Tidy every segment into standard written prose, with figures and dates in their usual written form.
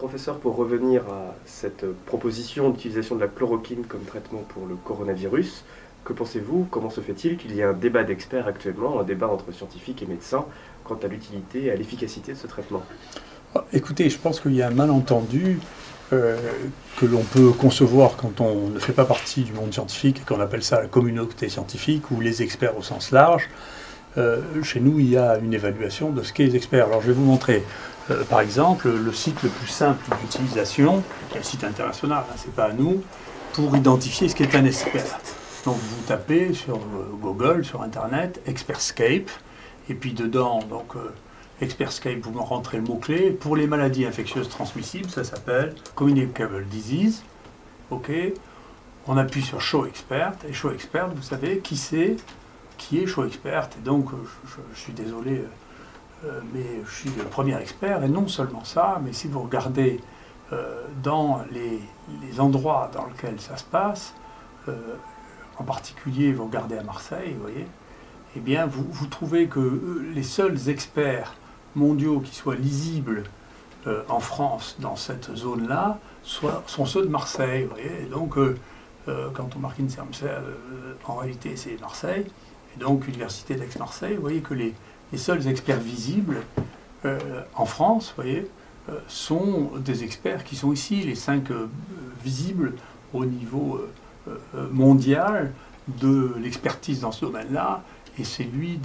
professeur, pour revenir à cette proposition d'utilisation de la chloroquine comme traitement pour le coronavirus, que pensez-vous? Comment se fait-il qu'il y ait un débat d'experts actuellement, un débat entre scientifiques et médecins, quant à l'utilité et à l'efficacité de ce traitement? Écoutez, je pense qu'il y a un malentendu que l'on peut concevoir quand on ne fait pas partie du monde scientifique et qu'on appelle ça la communauté scientifique ou les experts au sens large. Chez nous, il y a une évaluation de ce qu'est les experts. Alors, je vais vous montrer, par exemple, le site le plus simple d'utilisation, qui est un site international, hein, c'est pas à nous, pour identifier ce qu'est un expert. Donc, vous tapez sur Google, sur Internet, Expertscape, et puis dedans, donc, Expertscape, vous rentrez le mot-clé. Pour les maladies infectieuses transmissibles, ça s'appelle Communicable Disease. OK. On appuie sur Show Expert, et Show Expert, vous savez qui c'est, qui est Show Expert. Et donc, je suis désolé, mais je suis le premier expert. Et non seulement ça, mais si vous regardez dans les endroits dans lesquels ça se passe, en particulier, vous regardez à Marseille, vous voyez, eh bien, vous trouvez que les seuls experts mondiaux qui soient lisibles en France dans cette zone-là sont ceux de Marseille. Vous voyez. Et donc, quand on marque une en réalité, c'est Marseille. Et donc, Université d'Aix-Marseille, vous voyez que les seuls experts visibles en France, vous voyez, sont des experts qui sont ici, les 5 visibles au niveau mondial de l'expertise dans ce domaine-là, et c'est lui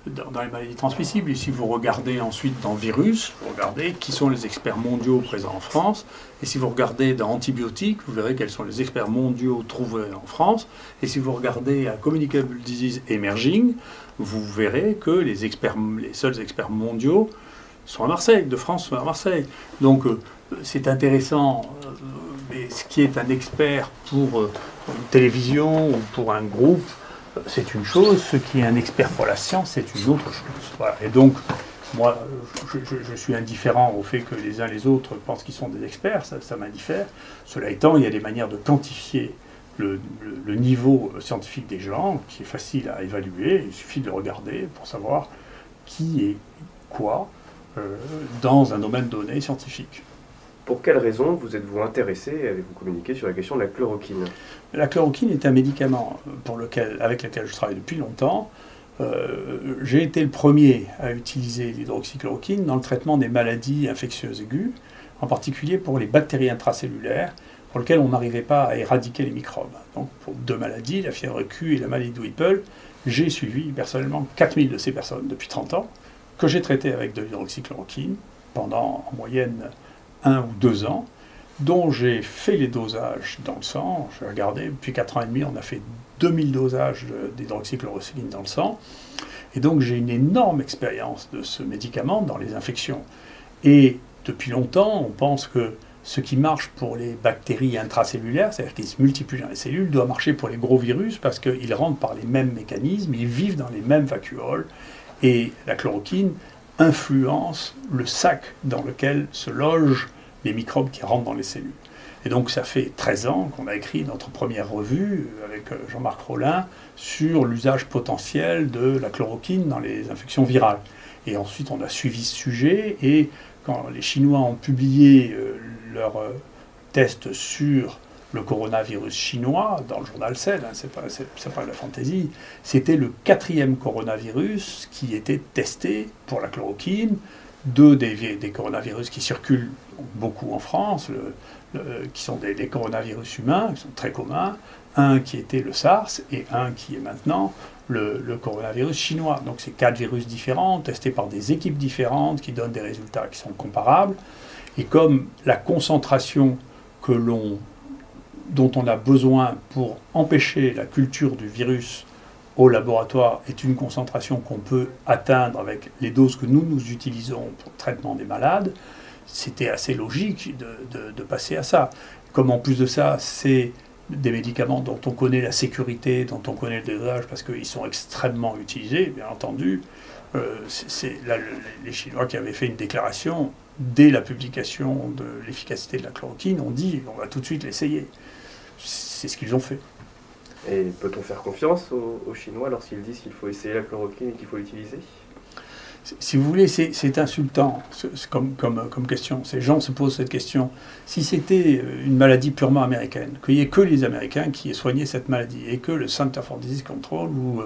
dans les maladies transmissibles. Et si vous regardez ensuite dans virus, vous regardez qui sont les experts mondiaux présents en France. Et si vous regardez dans antibiotiques, vous verrez quels sont les experts mondiaux trouvés en France. Et si vous regardez à Communicable Disease Emerging, vous verrez que les seuls experts mondiaux sont à Marseille, de France sont à Marseille. Donc c'est intéressant, mais ce qui est un expert pour une télévision ou pour un groupe, c'est une chose, ce qui est un expert pour la science, c'est une autre chose. Voilà. Et donc, moi, je suis indifférent au fait que les uns les autres pensent qu'ils sont des experts, ça m'indiffère. Cela étant, il y a des manières de quantifier le niveau scientifique des gens, qui est facile à évaluer. Il suffit de le regarder pour savoir qui est quoi dans un domaine donné scientifique. Pour quelles raisons vous êtes-vous intéressé et avez-vous communiqué sur la question de la chloroquine? La chloroquine est un médicament avec lequel je travaille depuis longtemps. J'ai été le premier à utiliser l'hydroxychloroquine dans le traitement des maladies infectieuses aiguës, en particulier pour les bactéries intracellulaires, pour lesquelles on n'arrivait pas à éradiquer les microbes. Donc pour 2 maladies, la fièvre Q et la maladie de Whipple, j'ai suivi personnellement 4000 de ces personnes depuis 30 ans, que j'ai traitées avec de l'hydroxychloroquine pendant en moyenne 1 ou 2 ans, dont j'ai fait les dosages dans le sang. J'ai regardé, depuis 4 ans et demi, on a fait 2000 dosages d'hydroxychloroquine dans le sang. Et donc j'ai une énorme expérience de ce médicament dans les infections. Et depuis longtemps, on pense que ce qui marche pour les bactéries intracellulaires, c'est-à-dire qu'ils se multiplient dans les cellules, doit marcher pour les gros virus parce qu'ils rentrent par les mêmes mécanismes, ils vivent dans les mêmes vacuoles. Et la chloroquine influence le sac dans lequel se logent les microbes qui rentrent dans les cellules. Et donc ça fait 13 ans qu'on a écrit notre première revue avec Jean-Marc Rollin sur l'usage potentiel de la chloroquine dans les infections virales. Et ensuite on a suivi ce sujet, et quand les Chinois ont publié leur test sur le coronavirus chinois, dans le journal Cell, hein, c'est pas de la fantaisie, c'était le 4e coronavirus qui était testé pour la chloroquine, 2 des coronavirus qui circulent beaucoup en France, qui sont des coronavirus humains, qui sont très communs, un qui était le SARS et un qui est maintenant le coronavirus chinois. Donc c'est 4 virus différents, testés par des équipes différentes, qui donnent des résultats qui sont comparables. Et comme la concentration dont on a besoin pour empêcher la culture du virus au laboratoire est une concentration qu'on peut atteindre avec les doses que nous utilisons pour le traitement des malades, c'était assez logique de passer à ça. Comme en plus de ça, c'est des médicaments dont on connaît la sécurité, dont on connaît le dosage, parce qu'ils sont extrêmement utilisés, bien entendu. C'est les Chinois qui avaient fait une déclaration dès la publication de l'efficacité de la chloroquine, ont dit on va tout de suite l'essayer. C'est ce qu'ils ont fait. Et peut-on faire confiance aux Chinois lorsqu'ils disent qu'il faut essayer la chloroquine et qu'il faut l'utiliser? Si vous voulez, c'est insultant comme question. Ces gens se posent cette question. Si c'était une maladie purement américaine, qu'il n'y ait que les Américains qui aient soigné cette maladie, et que le Center for Disease Control ou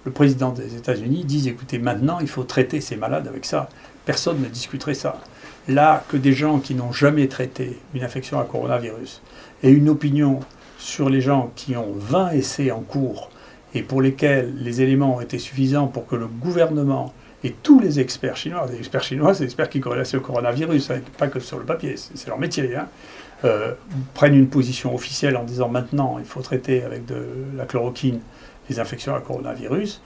le président des États-Unis disent, écoutez, maintenant il faut traiter ces malades avec ça, personne ne discuterait ça. Là, que des gens qui n'ont jamais traité une infection à coronavirus aient une opinion sur les gens qui ont 20 essais en cours et pour lesquels les éléments ont été suffisants pour que le gouvernement et tous les experts chinois, c'est des experts qui corrélent au coronavirus, hein, pas que sur le papier, c'est leur métier, hein, prennent une position officielle en disant maintenant il faut traiter avec de la chloroquine les infections à coronavirus,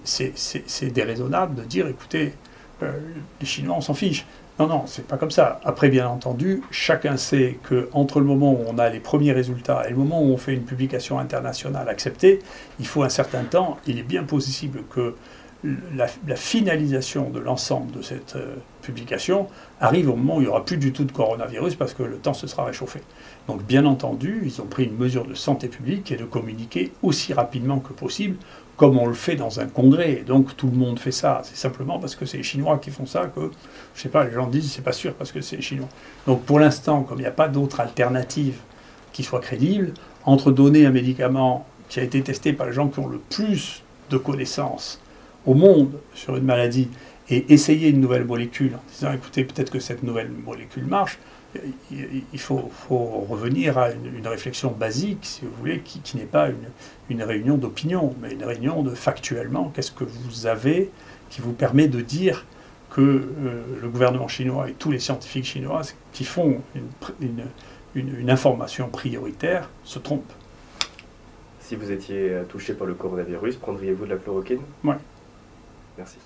c'est déraisonnable de dire écoutez, les Chinois on s'en fiche. Non, non, c'est pas comme ça. Après, bien entendu, chacun sait qu'entre le moment où on a les premiers résultats et le moment où on fait une publication internationale acceptée, il faut un certain temps. Il est bien possible que la finalisation de l'ensemble de cette publication arrive au moment où il n'y aura plus du tout de coronavirus parce que le temps se sera réchauffé. Donc bien entendu, ils ont pris une mesure de santé publique qui est de communiquer aussi rapidement que possible, comme on le fait dans un congrès. Et donc tout le monde fait ça. C'est simplement parce que c'est les Chinois qui font ça que, je sais pas, les gens disent c'est pas sûr parce que c'est les Chinois. Donc pour l'instant, comme il n'y a pas d'autre alternative qui soit crédible, entre donner un médicament qui a été testé par les gens qui ont le plus de connaissances au monde sur une maladie et essayer une nouvelle molécule en disant écoutez peut-être que cette nouvelle molécule marche, il faut revenir à une réflexion basique, si vous voulez, qui n'est pas une réunion d'opinion, mais une réunion de factuellement qu'est-ce que vous avez qui vous permet de dire que le gouvernement chinois et tous les scientifiques chinois qui font une information prioritaire se trompent. Si vous étiez touché par le coronavirus, prendriez-vous de la chloroquine? Ouais. Merci.